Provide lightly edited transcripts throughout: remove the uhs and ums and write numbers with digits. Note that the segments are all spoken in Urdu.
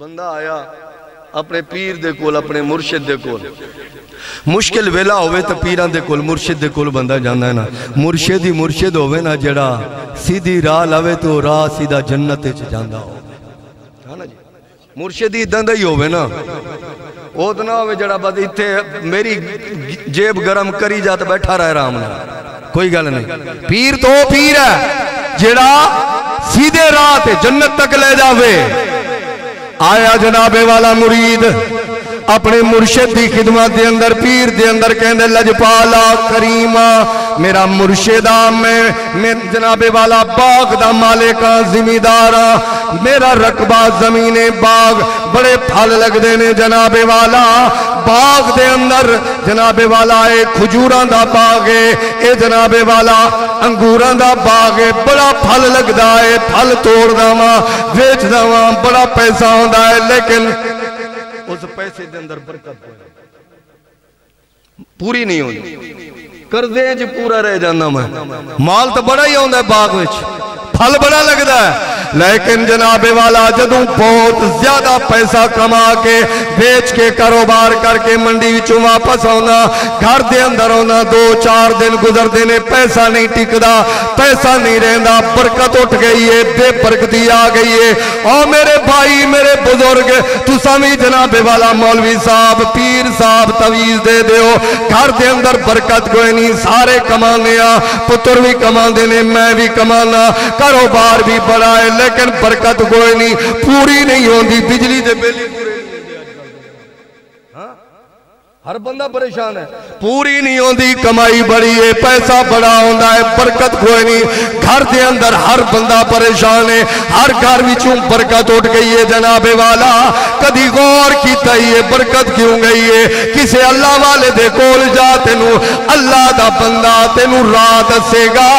بندہ آیا اپنے پیر دے کول اپنے مرشد دے کول مشکل ویلا ہوئے تو پیران دے کول مرشد دے کول بندہ جانا ہے نا مرشد ہی مرشد ہوئے نا جڑا سیدھی راہ لاوے تو راہ سیدھا جنت جاندہ ہو مرشد ہی دندہ ہی ہوئے نا اتنا ہوئے جڑا بات اتھے میری جیب گرم کری جاتا بیٹھا رہے رامنا کوئی گل نہیں پیر تو پیر ہے جڑا سیدھے راہ تے جنت تک لے جاوے آیا جناب والا مرید اپنے مرشد دی خدمت دے اندر پیر دے اندر کہنے لجپالا کریمہ میرا مرشدہ میں جناب والا باغ دا مالکہ زمیندارہ میرا رقبہ زمین باغ بڑے پھل لگ دینے جناب والا باغ دے اندر جناب والا اے کھجوران دا باغ اے جناب والا انگوران دا باغ بڑا پھل لگ دا ہے پھل توڑ دا ماں ویچ دا ماں بڑا پیسہ ہوں دا ہے لیکن اس پیسے دے اندر برکت پوری نہیں ہوئی قرضے جی پورا رہ جانا میں مال تو بڑا ہی ہوندہ ہے باغ وچ پھل بڑا لگتا ہے لیکن جناب والا جدوں بہت زیادہ پیسہ کما کے بیچ کے کاروبار کر کے منڈی وچوں واپس ہونا گھر دے اندر ہونا 2-4 دن گزر دینے پیسہ نہیں ٹکدا پیسہ نہیں رہندا برکت اٹھ گئی ہے بے برکتی آ گئی ہے اور میرے بھائی میرے بزرگ تساں بھی جناب والا مولوی صاحب پیر صاحب تویز دے دیو گھر دے اندر برکت کوئی نہیں سارے کمانے پتر بھی کمانے نے میں بھی کمانا کاروبار بھی بڑا ہے لیکن برکت کوئی نہیں پوری نہیں ہوندی بجلی دے بلی پورے ہر بندہ پریشان ہے پوری نہیں ہوندی کمائی بڑی ہے پیسہ بڑا ہوندہ ہے برکت کوئی نہیں گھر دے اندر ہر بندہ پریشان ہے ہر گھر وچوں برکت اٹھ گئی ہے جناب والا کدی غور کیتا ہی ہے برکت کیوں گئی ہے کسے اللہ والے دے کول جا تینو اللہ دا بندہ تینو راہ دسے گا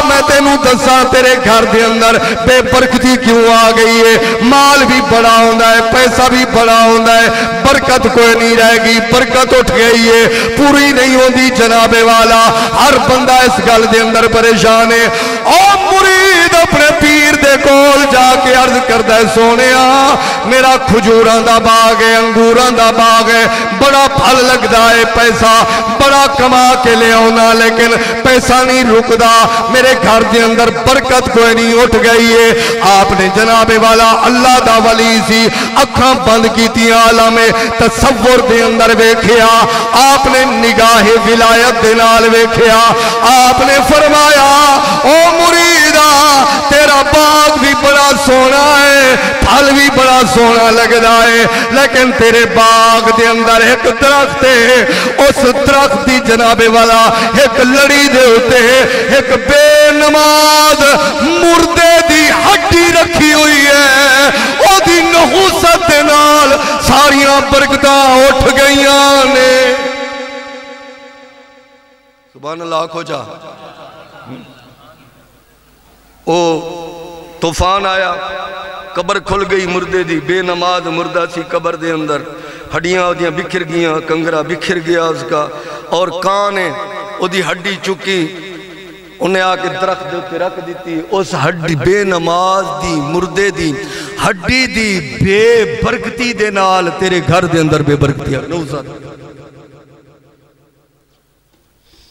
میں تینو دساں تیرے گھر دے اندر بے برکتی کیوں آ گئی ہے مال بھی بڑا ہوندہ ہے پیسہ بھی بڑا ہوندہ ہے برکت کوئی نہیں رہ گی برکت اٹھ گئی ہے پوری نہیں ہوندی جناب والا ہر بندہ اس گل دے اندر پریشان ہے اور مرید اپنے پیر دے کول جا کے عرض کردہ ہے سونیا میرا کھجوران دا باغ ہے انگوران دا باغ ہے بڑا پھل لگدا ہے پیسہ بڑا کما کے لے ہونا لیکن پیسہ نہیں رکدا میرے گھر دے اندر برکت کوئی نہیں اٹھ گئی ہے آپ نے جناب والا اللہ دا ولی سی اکھاں بند کی تھی عالم تصور دے اندر ویکھیا آپ نے نگاہ ولایت دے نال ویکھیا آپ نے فرمایا او مریدہ تیرا باغ بھی بڑا سونا ہے پھل بھی بڑا سونا لگدا ہے لیکن تیرے باغ دے اندر ایک درخت ہے اس درخت دی جناب والا ایک لڑی دے ہوتے ایک بے نماز مردے دی ہڈی رکھی ہوئی ہے او دی نحوست دے نال ساریاں برکتاں اٹھ گئیاں نے سبحان اللہ کھو جا او طوفان آیا قبر کھل گئی مردے دی بے نماز مردہ سی قبر دے اندر ہڈیاں دیاں بکھر گیاں کنگرہ بکھر گیا اس کا اور کان ہے او دی ہڈی چکی انہیں آکے درخت دے رکھ دیتی اس ہڈی بے نماز دی مردے دی ہڈی دی بے برکتی دے نال تیرے گھر دے اندر بے برکتی ہے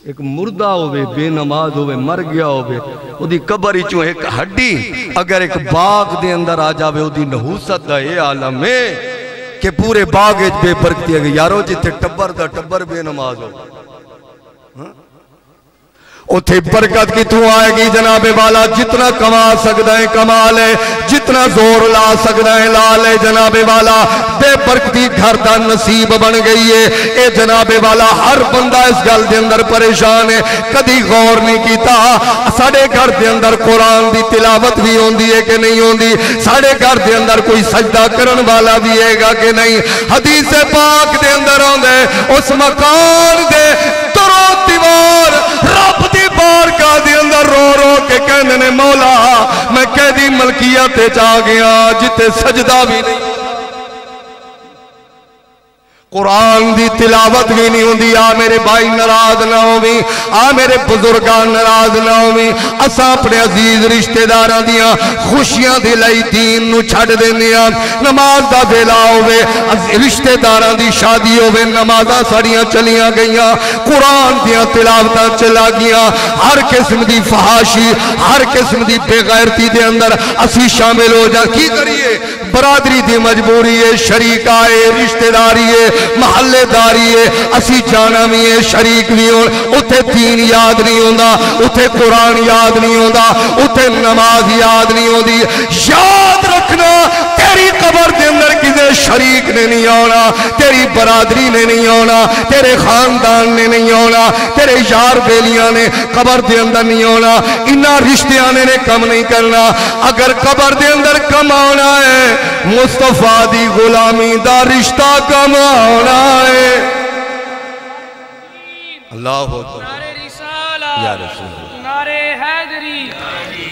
ایک مردہ ہوئے بے نماز ہوئے مر گیا ہوئے او دی قبر چوں ایک ہڈی اگر ایک باغ دے اندر آ جاوے او دی نحوست دا اے عالم ہے کہ پورے باغ بے برکتی ہے یارو جتے ٹبر دا ٹبر بے نماز ہو اتھے برکت کی تو آئے گی جناب والا جتنا کما سکتا ہے کما لے جتنا زور لا سکتا ہے لا لے جناب والا بے برکتی گھر دا نصیب بن گئی ہے اے جناب والا ہر بندہ اس گل دے اندر پریشان ہے کدی غور نہیں کیتا ساڑے گھر دے اندر قرآن دی تلاوت بھی ہوندی ہے کہ نہیں ہوندی ساڑے گھر دے اندر کوئی سجدہ کرن والا بھی ہے گا کہ نہیں حدیث پاک دے اندر ہوندے اس مکان دے ترو دیوار رب دی بارگاہ دے اندر رو رو کے کہنے نے مولا میں قیدی ملکیت چاہ گیا جتے سجدہ بھی نہیں قرآن دی تلاوت بھی نہیں ہوندی. آ میرے بھائی ناراض نہ ہوویں, آ میرے بزرگان ناراض نہ ہوویں. اساں اپنے عزیز رشتہ داراں دیاں خوشیاں دے لئی دین نو چھڈ دیندے ہاں. نماز دا ویلا ہووے, رشتہ داراں دی شادی ہووے, نمازاں ساڈیاں چلیاں گئیاں, قرآن دیاں تلاوتاں چلا گئیاں. ہر قسم دی فحاشی, ہر قسم دی بے غیرتی دے اندر اسی شامل ہو جا. کی کریے؟ برادری دی مجبوری ہے, شریک آئے, رشتہ داری ہے, محلے داری ہے, اسی جانا بھی ہے, شریک بھی ہون. اتھے دین یاد نہیں ہوندا, اتھے قرآن یاد نہیں ہوندا, اتھے نماز یاد نہیں ہوندی. یاد رکھنا تیری قبر دے اندر کسے شریک نے نہیں آنا, تیری برادری نے نہیں آنا, تیرے خاندان نے نہیں آنا, تیرے یار بیلیاں نے قبر دے اندر نہیں آنا. انہاں رشتیاں نے کم نہیں کرنا. اگر قبر دے اندر کم آنا ہے, مصطفیٰ دی غلامی دا رشتہ کم آنا ہے. اللہ اکبر. نعرے رسالہ, یا رسول اللہ, نعرے حیدری,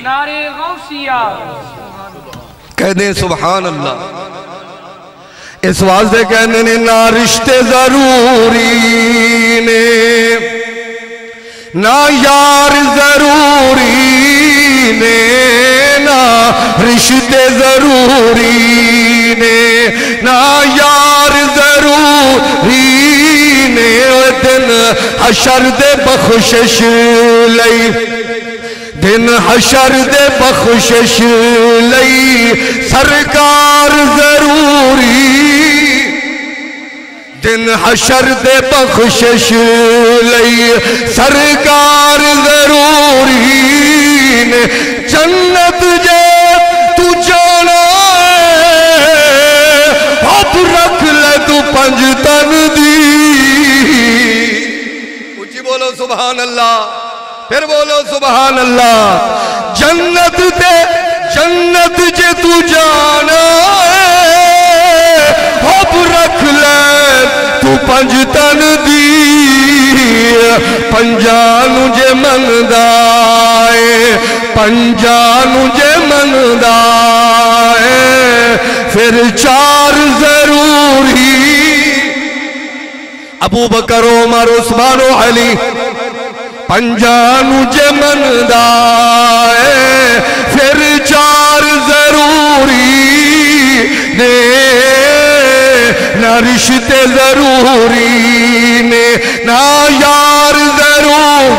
نعرے غوثیہ. کہہ دیں سبحان اللہ. اس واسطے کہنے نے نہ رشتے ضروری نے, نہ یار ضروری نے, نہ رشتے ضروری نے, نہ یار ضروری نے. دن حشر دے بخشش لئی, دن حشر دے بخشش لئی سرکار ضروری. دن حشر دے بخشش لئی سرکار ضروری نے. جنت جے تو جانا ہے, اب رکھ لے تو پنجتن دی. اچھی بولو سبحان اللہ, پھر بولو سبحان اللہ. جنت دے, جنت جے تو جانا ہے, اب رکھ لے تو پنجتن دی. پنجانو جے مندائے, پنجانو جے مندائے, پھر چار ضروری. ابو بکر, عمر, عثمان و علی پنجانو جے مندائے, پھر چار ضروری نے. نہ رشتے ضروری نے, نہ یار ضرور.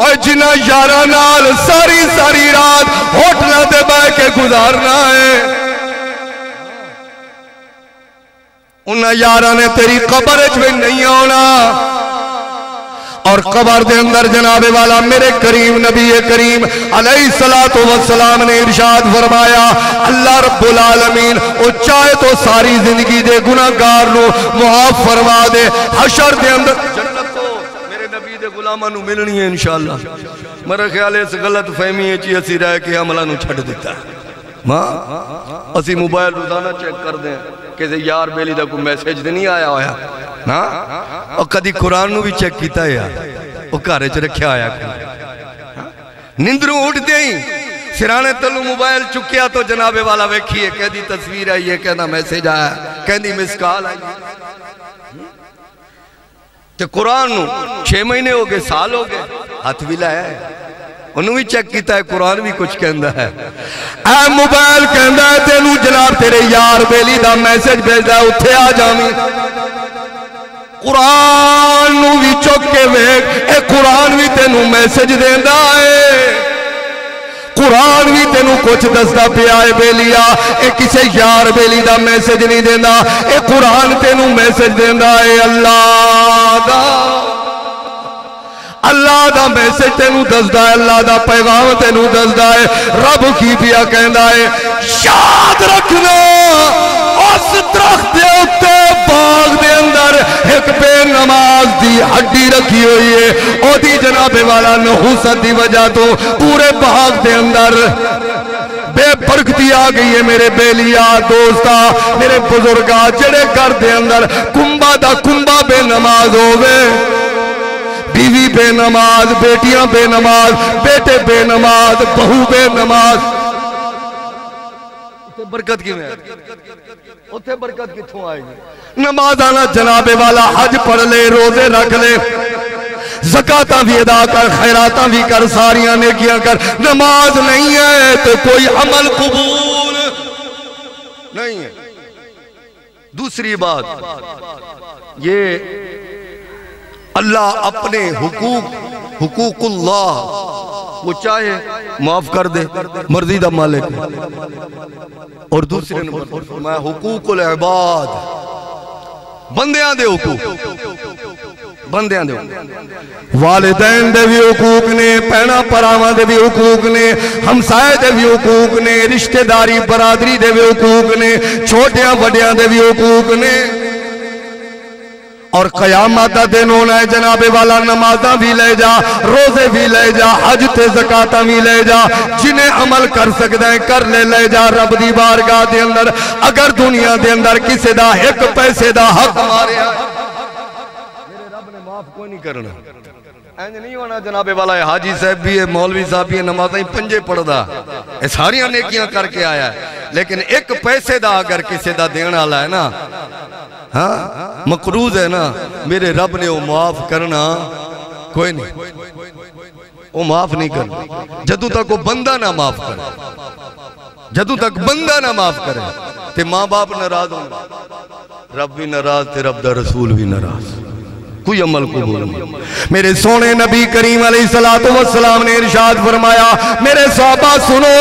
اور جنہ یارہ نال ساری ساری رات ہوٹلہ دے بے کے گزارنا ہے, انہاں یارہ نے تیری قبر میں نہیں آنا. اور قبر دے اندر جناب والا میرے کریم نبی کریم علیہ السلام نے ارشاد فرمایا, اللہ رب العالمین او چاہے تو ساری زندگی دے گناہگار نو معاف فرما دے. حشر دے اندر جنت تو میرے نبی دے غلامہ نو ملنی ہے انشاءاللہ. میرے خیال اس غلط فہمی ہے چی اسی رہ کے عملہ نو چھڑ دیتا ہے. ماں اسی موبائل روزانہ چیک کر دیں کہ یار بیلی دا کوئی میسیج دے نہیں آیا ہویا نا, اور کدی قرآن نو بھی چیک کیتا ہے, وہ کارے چ رکھیا آیا کوئی نندروں اٹھتے ہی سرانے تلو موبائل چکیا تو جناب والا ویکھیے کہہ دی تصویر آئی ہے, کہنا میسیج آیا, کہہ دی مسکال آئی. تو قرآن نو 6 مہینے ہو گئے, سال ہو گئے, ہاتھ بھی لایا ہے, انہوں بھی چیک کیتا ہے, قرآن بھی کچھ کہندہ ہے. اے موبائل کہندہ ہے تینوں جناب تیرے یار بیلی دا میسیج بھیجدہ ہے, اتھے آ جامی. قرآن نو بھی چوکے ویک, اے قرآن بھی تینوں میسیج دیندہ ہے, قرآن بھی تینوں کچھ دستہ پہ آئے بیلیا, اے کسے یار بیلی دا میسیج نہیں دیندہ, اے قرآن تینوں میسیج دیندہ ہے. اللہ دا میسیج تینوں دسدہ ہے, اللہ دا پیغام تینوں دسدہ ہے. رب کی پیا کہندہ ہے, یاد رکھنا اس درخت دے اتے باغ دے اندر ایک بے نماز دی ہڈی رکھی ہوئی ہے, او دی جناب والا نحوست دی وجہ تو پورے باغ دے اندر بے برکتی آ گئی ہے. میرے بیلیا دوستا, میرے بزرگا, جڑے گھر دے اندر کنبا دا کنبا بے نماز ہوئے, بیوی بے نماز, بیٹیاں بے نماز, بیٹے بے نماز, بہو بے نماز. برکت کی میں اتھے برکت کتھوں آئے گی؟ نماز آنا جناب والا حج پڑھ لے روزے رکھ لے زکاتاں بھی ادا کر خیراتاں بھی کر ساریاں نیکیاں کر نماز نہیں ہے تو کوئی عمل قبول نہیں ہے۔ دوسری بات یہ اللہ اپنے حقوق اللہ وہ چاہے معاف کر دے مرضی دا مالک اور دوسرے نمبر میں حقوق العباد بندیاں دے حقوق بندیاں دے حقوق والدین دے بھی حقوق نے پہنا پراواں دے بھی حقوق نے ہمسائے دے بھی حقوق نے رشتہ داری برادری دے بھی حقوق نے چھوٹیاں بڑیاں دے بھی حقوق نے اور قیامت دا دن ہونا ہے جناب والا نمازاں بھی لے جا روزے بھی لے جا حج تے زکاتاں بھی لے جا جنہیں عمل کر سکتے ہیں کر لے جا رب دی بارگاہ دے اندر اگر دنیا دے اندر کسی دا ایک پیسے دا حق مارے میرے رب نے معاف کوئی نہیں کرنا اینج نہیں ہونا جناب والا حاجی صاحب بھی ہے مولوی صاحب بھی ہے نمازیں پنجے پڑھ دا یہ ساریاں نیکیاں کر کے آیا ہے لیکن ایک پیسے دا اگر کسی دا دینا آلا ہے نا ہاں مقروض ہے نا میرے رب نے وہ معاف کرنا کوئی نہیں وہ معاف نہیں کرنا جدو تک وہ بندہ نہ معاف کرے جدو تک بندہ نہ معاف کرے تے ماں باپ ناراض ہوں رب بھی ناراض تے رب دا رسول بھی ناراض کوئی عمل قبول نہیں میرے سونے نبی کریم علیہ السلام نے ارشاد فرمایا میرے صحابہ سنو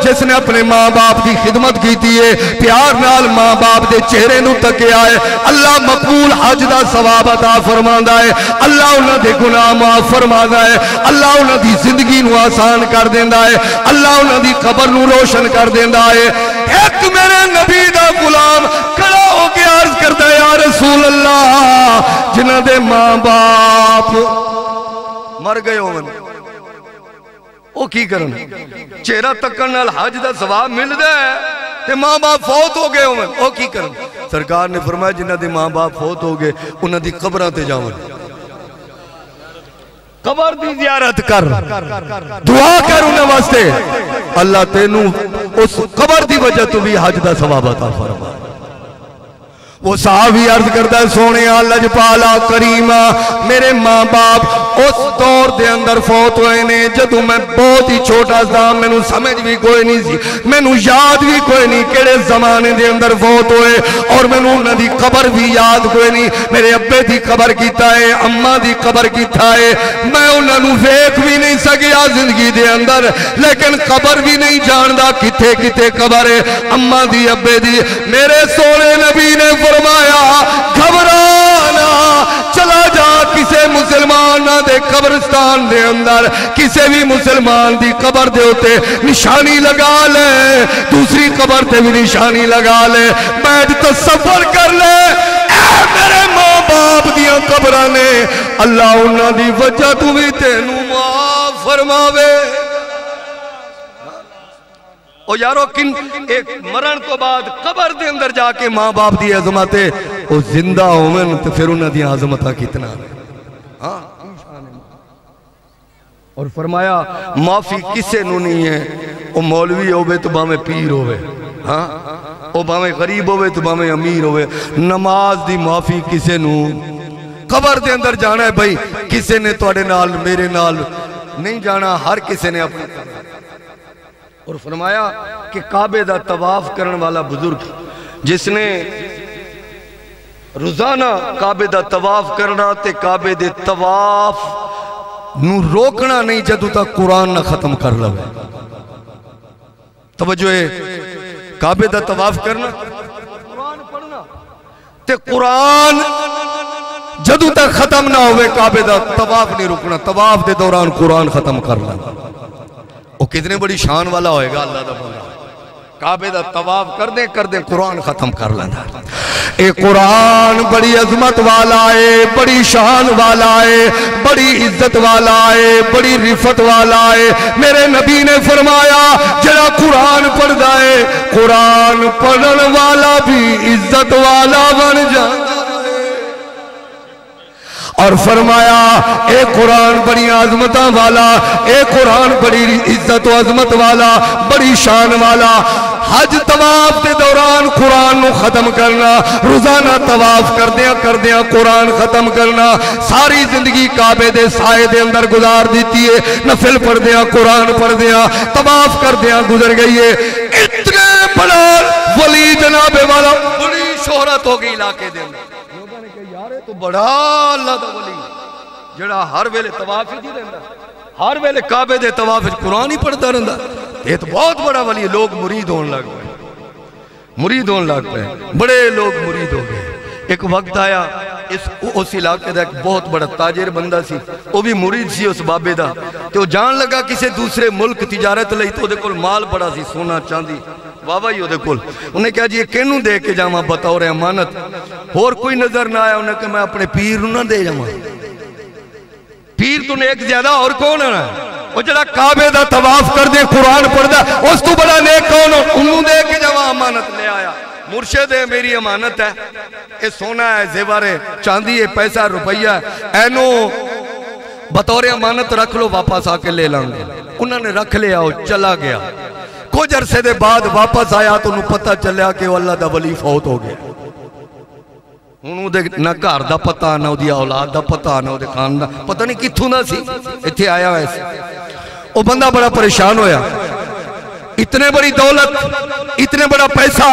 جس نے اپنے ماں باپ کی خدمت کی تھی پیار نال ماں باپ دے چہرے نو تکے آئے اللہ مقبول حج دا ثواب عطا فرماندا ہے اللہ انہاں دے گناہ معاف فرماندا ہے اللہ انہاں دی زندگی نو آسان کر دیندا ہے اللہ انہاں دی قبر نو روشن کر دیندا ہے ایک میرے نبی دا غلام کھڑا ہو کے عرض کرتا ہے یا رسول اللہ جنہاں دے ماں باپ مر گئے ہون او کی کرنا چہرہ تکن نال حج دا ثواب مل دے تے ماں باپ فوت ہو گئے ہون او کی کرنا سرکار نے فرمایا جنہاں دے ماں باپ فوت ہو گئے انہاں دی قبراں تے جاون قبر دی زیارت کر دعا کر انہاں واسطے اللہ تینوں اس قبر دی وجہ تو بھی حج دا ثواب عطا فرما وہ صحابی عرض کرتا ہے سونے اللہ جپالا کریمہ میرے ماں باپ اس دور دے اندر فوت ہوئے نے جدو میں بہت ہی چھوٹا سا میں نو سمجھ بھی کوئی نہیں سی میں نو یاد بھی کوئی نہیں کیڑے زمانے دے اندر فوت ہوئے اور میں نو انہاں دی قبر بھی یاد کوئی نہیں میرے ابے دی قبر کیتا ہے اماں دی قبر کیتا ہے میں انہاں نو ویکھ بھی نہیں سکیا زندگی دے اندر لیکن قبر بھی نہیں جاندا کتے کتے قبر ہے اماں دی ابے دی میرے سونے نبی نے فرمایا گھبرانا چلا جا کسے مسلمان دے قبرستان دے اندر کسے بھی مسلمان دی قبر دے ہوتے نشانی لگا لے دوسری قبر تے بھی نشانی لگا لے بیٹھ تصور کر لے اے میرے ماں باپ دیاں قبرانے اللہ انہاں دی وجہ تو بھی تینوں معاف فرماوے اور یارو کن ایک مرن تو بعد قبر دے اندر جا کے ماں باپ دی عظمتیں وہ زندہ ہومن تو پھر انہاں دی عظمتہ کتنا اور فرمایا معافی کسے نو نہیں ہے وہ مولوی ہوئے تو باہمیں پیر ہوئے وہ باہمیں غریب ہوئے تو باہمیں امیر ہوئے نماز دی معافی کسے نو قبر دے اندر جانا ہے بھائی کسے نے توڑے نال میرے نال نہیں جانا ہر کسے نے اپنے اور فرمایا کہ کعبے دا طواف کرن والا بزرگ جس نے روزانہ کعبے دا طواف کرنا تے کعبے دے طواف نو روکنا نہیں جدو تک قرآن نہ ختم کر لگے توجہ ہے کعبے دا طواف کرنا قرآن پڑھنا تے قرآن جدو تک ختم نہ ہوئے کعبے دا طواف نہیں رکنا طواف دے دوران قرآن ختم کر لگا وہ کتنے بڑی شان والا ہوئے گا اللہ دا بندہ کعبے دا طواف کر دیں قرآن ختم کر لینا اے قرآن بڑی عظمت والا ہے بڑی شان والا ہے بڑی عزت والا ہے بڑی رفت والا ہے میرے نبی نے فرمایا جڑا قرآن پڑھ دائے قرآن پڑھن والا بھی عزت والا بن جاتا اور فرمایا اے قرآن بڑی عظمتاں والا اے قرآن بڑی عزت و عظمت والا بڑی شان والا حج طواف ختم کرنا، روزانہ طواف کردیاں قرآن ختم کرنا، ساری زندگی کعبے دے سائے دے اندر گزار دیتی ہے، نفل پڑھ دیاں قرآن پڑھ دیاں طواف کردیاں گزر گئی ہے۔ اتنے بڑا ولی جناب والا، بڑی شہرت ہو گئی علاقے دے اندر، لوگوں نے کہا یار تو بڑا اللہ دا ولی جڑا ہر ویلے طواف ہی رہندا، ہر ویلے کعبے دے طواف قرآن ہی پڑھتا رہندا، یہ تو بہت بڑا ولی ہے۔ لوگ مرید ہون لگ پئے، بڑے لوگ مرید ہو گئے۔ ایک وقت آیا اس علاقے دا ایک بہت بڑا تاجر بندہ سی، وہ بھی مرید سی اس بابے دا، تو جان لگا کسی دوسرے ملک تجارت لئی، تو دے کول مال بڑا سی، سونا چاندی واہ ہی دے کول۔ انہیں کہا جی یہ کینوں دے کے جاواں بطور امانت؟ اور کوئی نظر نہ آیا، انہیں کہا میں اپنے پیر نہ دے جاواں۔ پیر تو نیک زیادہ اور کون ہے؟ وہ جڑا کعبے دا طواف کر دے قرآن پڑھ دا، اس تو بڑا نیک کون ہو؟ انہوں دے کے جاواں امانت لے آیا۔ مرشد ہے میری امانت ہے، یہ سونا ہے، زیور ہے، چاندی ہے، پیسہ روپیہ ہے، اینو بطور امانت رکھ لو، واپس آ کے لے لانگے۔ انہوں نے رکھ لیا، وہ چلا گیا۔ کچھ عرصے دے بعد واپس آیا تو انہوں پتہ چلیا کہ وہ اللہ دا ولی فوت ہو گیا۔ انہوں دے نہ گھر دا پتہ، نہ دی اولاد دا پتہ، نہ دے خان دا پتہ نہیں کتھوں نہ سی، اتھے آیا ایسے۔ وہ بندہ بڑا پریشان ہویا، اتنے بڑی دولت، اتنے بڑا پیسہ،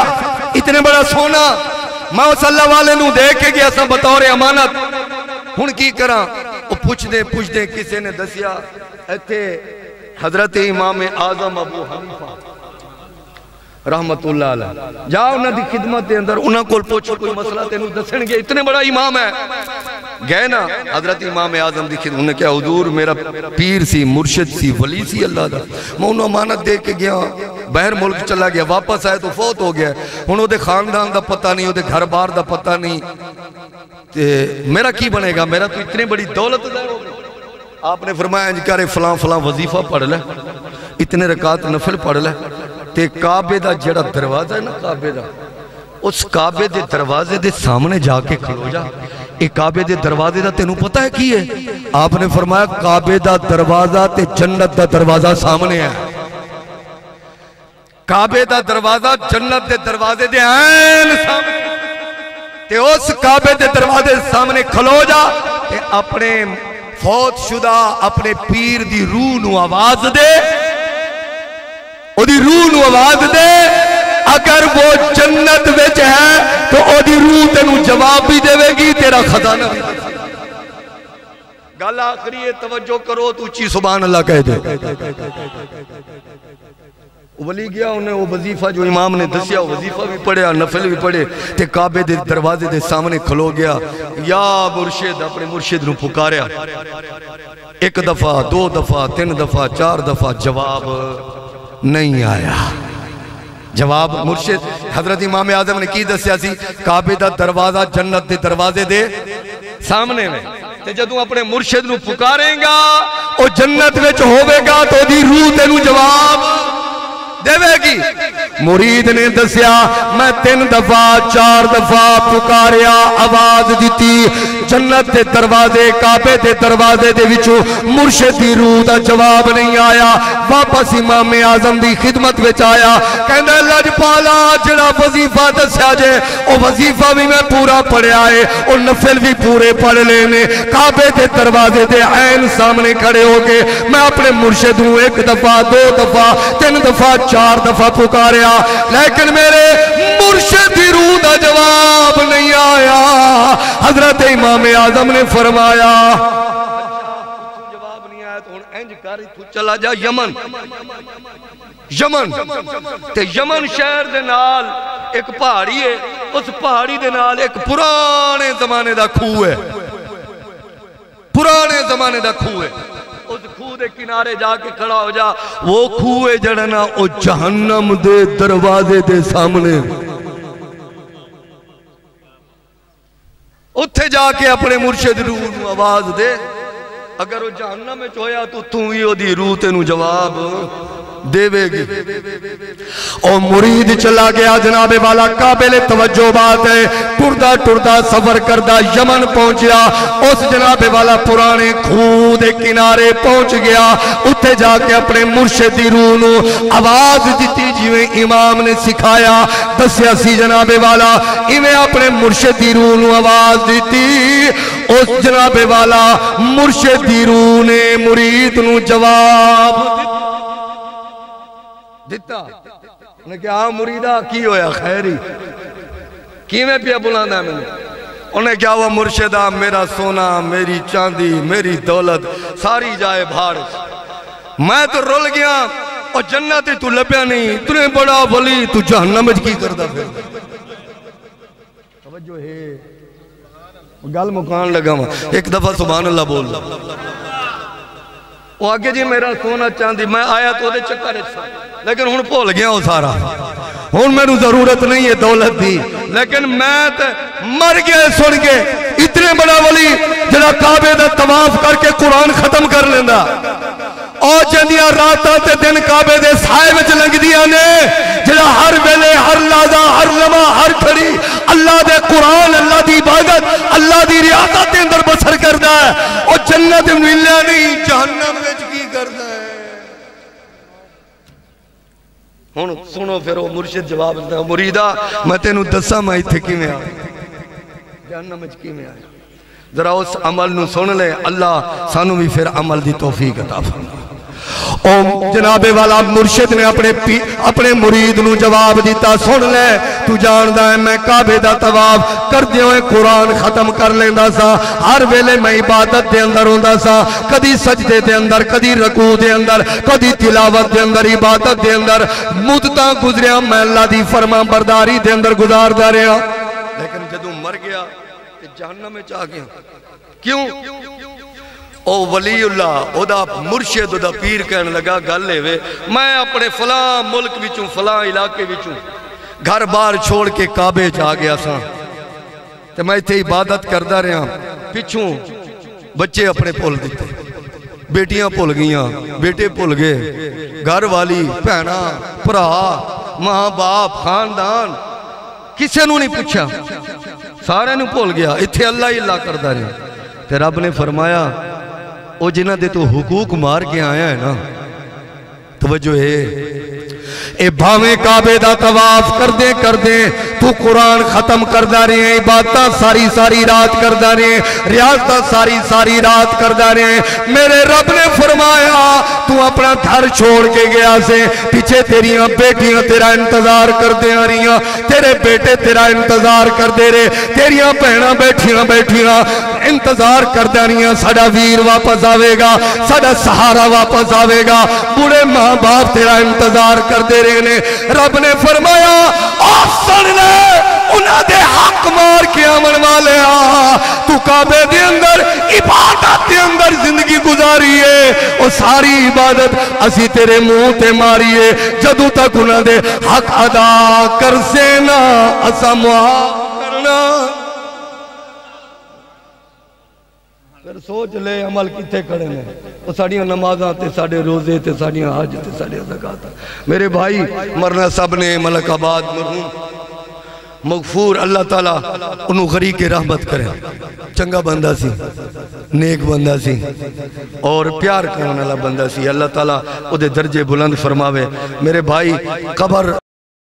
اتنے بڑا سونا میں اس اللہ والے نو دے کے گیا سا بطور امانت، ہن کی کراں؟ وہ پوچھ دے کسی نے دسیا ایتھے حضرت امام اعظم ابو حنیفہ رحمت اللہ علیہ، جا انہاں دی خدمت دے اندر، انہاں کول پوچھو کوئی مسئلہ تینوں دسن گے، اتنے بڑا امام ہے۔ گئے نا حضرت امام اعظم دی خدمت، انہیں کہا حضور میرا پیر سی، مرشد سی، ولی سی اللہ دا، میں انہوں امانت دے کے گیا، باہر ملک چلا گیا، واپس آئے تو فوت ہو گیا، انہوں دے خاندان دا پتہ نہیں، انہوں دے گھر بار دا پتہ نہیں، میرا کی بنے گا؟ میرا تو اتنی بڑی دولت ظاہر ہو گئی۔ آپ نے فرمایا انج کرے فلاں وظیفہ پڑھ لے، اتنے رکعت نفل پڑھ لے، تے کعبے دا جڑا دروازہ ہے نا کعبے دا، اس کعبے دے دروازے دے سامنے جا کے کھڑو جا۔ ایک کعبے دے دروازے دا تینوں پتہ ہے کی ہے؟ آپ نے فرمایا کعبے دا دروازہ تے جنت دا دروازہ سامنے ہے۔ کعبے دا دروازہ جنت دے دروازے دے عین سامنے، تے اس کعبے دے دروازے سامنے کھلو جا، تے اپنے فوت شدہ اپنے پیر دی روح نو آواز دے، او دی روح نو آواز دے، اگر وہ جنت وچ ہے تو او دی روح تینوں جواب بھی دے گی، تیرا خزانہ بھی دے گی۔ گل آخری ہے، توجہ کرو تو اچھی سبحان اللہ کہہ دے۔ ولی گیا، انہیں وہ وظیفہ جو امام نے دسیا، وظیفہ بھی پڑھیا، نفل بھی پڑھے، تے کعبے دے دروازے دے سامنے کھلو گیا، یا مرشد، اپنے مرشد نو پکاریا، ایک دفعہ، دو دفعہ، تین دفعہ، چار دفعہ، جواب نہیں آیا۔ جواب مرشد حضرت امام اعظم نے کی دسیا سی، کعبے دا دروازہ جنت دے دروازے دے سامنے میں، تے جدوں اپنے مرشد نو پکاریں گا، او جنت وچ ہوے گا تو دی روح تینوں جواب دے گی۔ مرید نے دسیا میں 3 دفعہ 4 دفعہ پکاریا، آواز دیتی، جنت دے دروازے کعبے دے دروازے دے وچوں مرشد دی روح دا جواب نہیں آیا۔ واپس امام اعظم دی خدمت وچ آیا، کہندا لجپالا جڑا وظیفہ دسیا جے او وظیفہ بھی میں پورا پڑھیا ہے، او نفل بھی پورے پڑھ لینے، کعبے دے دروازے دے عین سامنے کھڑے ہو کے میں اپنے مرشد نوں 1 دفعہ 2 دفعہ 3 دفعہ 4 دفعہ پکاریا، لیکن میرے مرشد دی روح دا جواب نہیں آیا۔ حضرت امام اعظم نے فرمایا جواب نہیں آیا تو انج کر تو چلا جا یمن تے یمن شہر دے نال ایک پہاڑی ہے، اس پہاڑی دے نال ایک پرانے زمانے دا کھو ہے، پرانے زمانے دا کھو ہے، اس کھو دے کنارے جا کے کھڑا ہو جا، وہ کھو ہے جڑنا او جہنم دے دروازے دے سامنے، اتھے جا کے اپنے مرشد روح نو آواز دے، اگر وہ جہنم میں چویا تو ہی او دی روح تینوں جواب دیوے گی. اور مرید چلا گیا جناب والا. قابل توجہ بات ہے. ٹردہ ٹردہ سفر کردہ یمن پہنچیا. اس جناب والا پرانے کھوہ دے کنارے پہنچ گیا. اتھے جا کے اپنے مرشد دی روح نو آواز دیتی جویں امام نے سکھایا. دسیا سی جناب والا ایویں اپنے مرشد دی روح نو آواز دیتی. اس جناب والا مرشد دی روح نے مرید نو جواب دیتا. انہیں کہا ہاں مریدہ کی ہویا خیری کیویں پیا بلانا ہے میں نے. انہیں کہا وہ مرشدہ میرا سونا میری چاندی میری دولت ساری جائے بھاڑ. میں تو رول گیا اور جنت تو لپیا نہیں. تُنے بڑا ولی تو جہنم کی کردہ پھر. توجہ ہے گل مکان لگا ہوں. ایک دفعہ سبحان اللہ بول رہا. وہ آگے جی میرا سونا چاندی میں آیا تو دے چکر لیکن ہن بھول گیا وہ سارا. ہن میں نو ضرورت نہیں ہے دولت دی. لیکن میں مر گئے سن کے اتنے بڑا ولی جڑا کعبے دا طواف کر کے قرآن ختم کر لینا. اور جندیاں راتاں تے دن کعبے دے سائے وچ لنگ دیاں نے. جڑا ہر ویلے ہر لحظہ ہر لمحہ ہر کھڑی اللہ دے قرآن اللہ دی عبادت اللہ دی ریاضت دے اندر بسر کردا ہے. اور جنت ملیا نہیں جہنم وچ کی کردا ہے. ہن سنو پھر وہ مرشد جواب دیتا ہے مریدہ میں تینوں دساں میں ایتھے کیویں آیا جہنم وچ کیویں آیا. ذرا اس عمل نو سن لے. اللہ سانو بھی پھر عمل دی توفیق عطا فرمائے. او جناب والا مرشد نے اپنے مرید نو جواب دیتا. سن لے تو جاندا ہے میں کعبے دا طواف کردے ہوئے قرآن ختم کر لیندا سا. ہر ویلے میں عبادت دے اندر ہوندا سا. کدی سجدے دے اندر کدی رکوع دے اندر کدی تلاوت دے اندر عبادت دے اندر مدتاں گزریا میں اللہ دی فرما برداری دے اندر گزاردا رہا. لیکن جدوں مر گیا تے جہنم وچ آ گیا. کیوں؟ او ولی اللہ او دا مرشد او دا پیر کہنے لگا گل لے وے میں اپنے فلاں ملک وچوں فلاں علاقے وچوں گھر بار چھوڑ کے کعبے جا گیا سا تے میں تے عبادت کردہ رہا. پچھوں بچے اپنے پھول دیتے بیٹیاں پھول گئیاں بیٹے پھول گئے گھر والی بہنا پرا ماں باپ خاندان کسے نو نہیں پوچھا سارے نو پھول گیا. اتھے اللہ ہی اللہ کردہ رہا. تے رب نے فرمایا او جنہ دے تو حقوق مار کے آیا ہے نا. توجہ ہے اے بھاویں کعبے دا طواف کر دے تو قرآن ختم کردہ رہے ہیں. عبادتہ ساری ساری رات کردہ رہے ہیں. ریاضتہ ساری ساری رات کردہ رہے ہیں. میرے رب نے فرمایا تو اپنا گھر چھوڑ کے گیا سے پیچھے تیریاں بیٹیاں تیرا انتظار کر دے آ رہی ہیں. تیرے بیٹے تیرا انتظار کر دے رہے. تیریاں بہناں بیٹھیاں انتظار کر دے رہی ہیں. ساڑا ویر واپس آوے گا ساڑا سہارا واپس آوے گا. بڑے ماں باپ تیرا انتظار کر دے رہے نے. رب نے فرمایا آسن لے انہاں دے حق مار کے آمن والے تو کعبے دے اندر عبادت دے اندر زندگی گزاریے. اور ساری عبادت اسی تیرے منہ تے ماریے جدو تک انہاں دے حق ادا کر سینا اسا معاف کرنا. پھر سوچ لے عمل کتے کھڑے نے. وہ ساڑیاں نمازاں تے ساڑے روزے تے ساڑیاں حج تے ساڑے زکاة. میرے بھائی مرنا سب نے ملک آباد مرحوم مغفور اللہ تعالیٰ انہوں غریق رحمت کرے. چنگا بندہ سی نیک بندہ سی اور پیار کرنے والا بندہ سی. اللہ تعالیٰ او دے درجے بلند فرماوے. میرے بھائی قبر